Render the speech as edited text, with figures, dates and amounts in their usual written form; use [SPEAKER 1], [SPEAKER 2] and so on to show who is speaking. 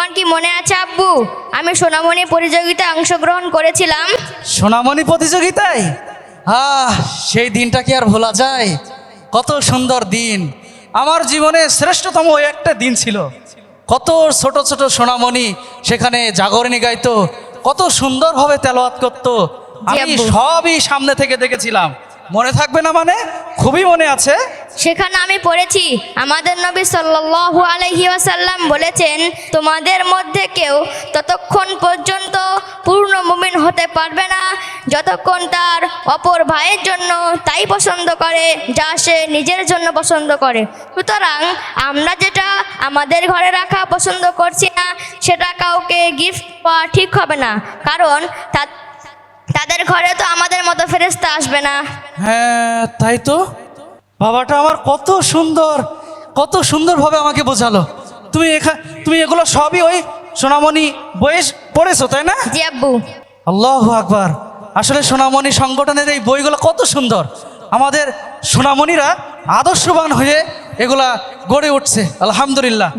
[SPEAKER 1] তোমার কি মনে আছে আব্বু, আমি সোনামণি প্রতিযোগিতায় অংশগ্রহণ করেছিলাম?
[SPEAKER 2] সোনামণি প্রতিযোগিতায়? সেই দিনটা কি আর ভোলা যায়? কত সুন্দর দিন, আমার জীবনে শ্রেষ্ঠতম ওই একটা দিন ছিল। কত ছোট ছোট সোনামণি সেখানে জাগরণী গাইতো, কত সুন্দরভাবে তেলাওয়াত করতো। আমি
[SPEAKER 1] আব্বু।
[SPEAKER 2] সবই সামনে থেকে দেখেছিলাম। মনে থাকবে না মানে? খুবই মনে আছে।
[SPEAKER 1] সেখানে আমি পড়েছি আমাদের নবী সাল্লাল্লাহু আলাইহি ওয়াসাল্লাম বলেছেন, তোমাদের মধ্যে কেউ ততক্ষণ পর্যন্ত পূর্ণ মুমিন হতে পারবে না যতক্ষণ তার অপর ভাইয়ের জন্য তাই পছন্দ করে যা সে নিজের জন্য পছন্দ করে। সুতরাং আমরা যেটা আমাদের ঘরে রাখা পছন্দ করছি না সেটা কাউকে গিফট পাওয়া ঠিক হবে না, কারণ তাদের ঘরে তো আমাদের মতো ফেরেশতা আসবে না।
[SPEAKER 2] হ্যাঁ তাই তো, বাবাটা আমার কত সুন্দরভাবে আমাকে বোঝালো। তুমি এগুলো সবই ওই সোনামণি বইয়ে পড়েছো তাই না?
[SPEAKER 1] জি আব্বু।
[SPEAKER 2] আল্লাহু আকবার। আসলে সোনামণি সংগঠনের এই বইগুলো কত সুন্দর। আমাদের সোনামণিরা আদর্শবান হয়ে এগুলা গড়ে উঠছে, আলহামদুলিল্লাহ।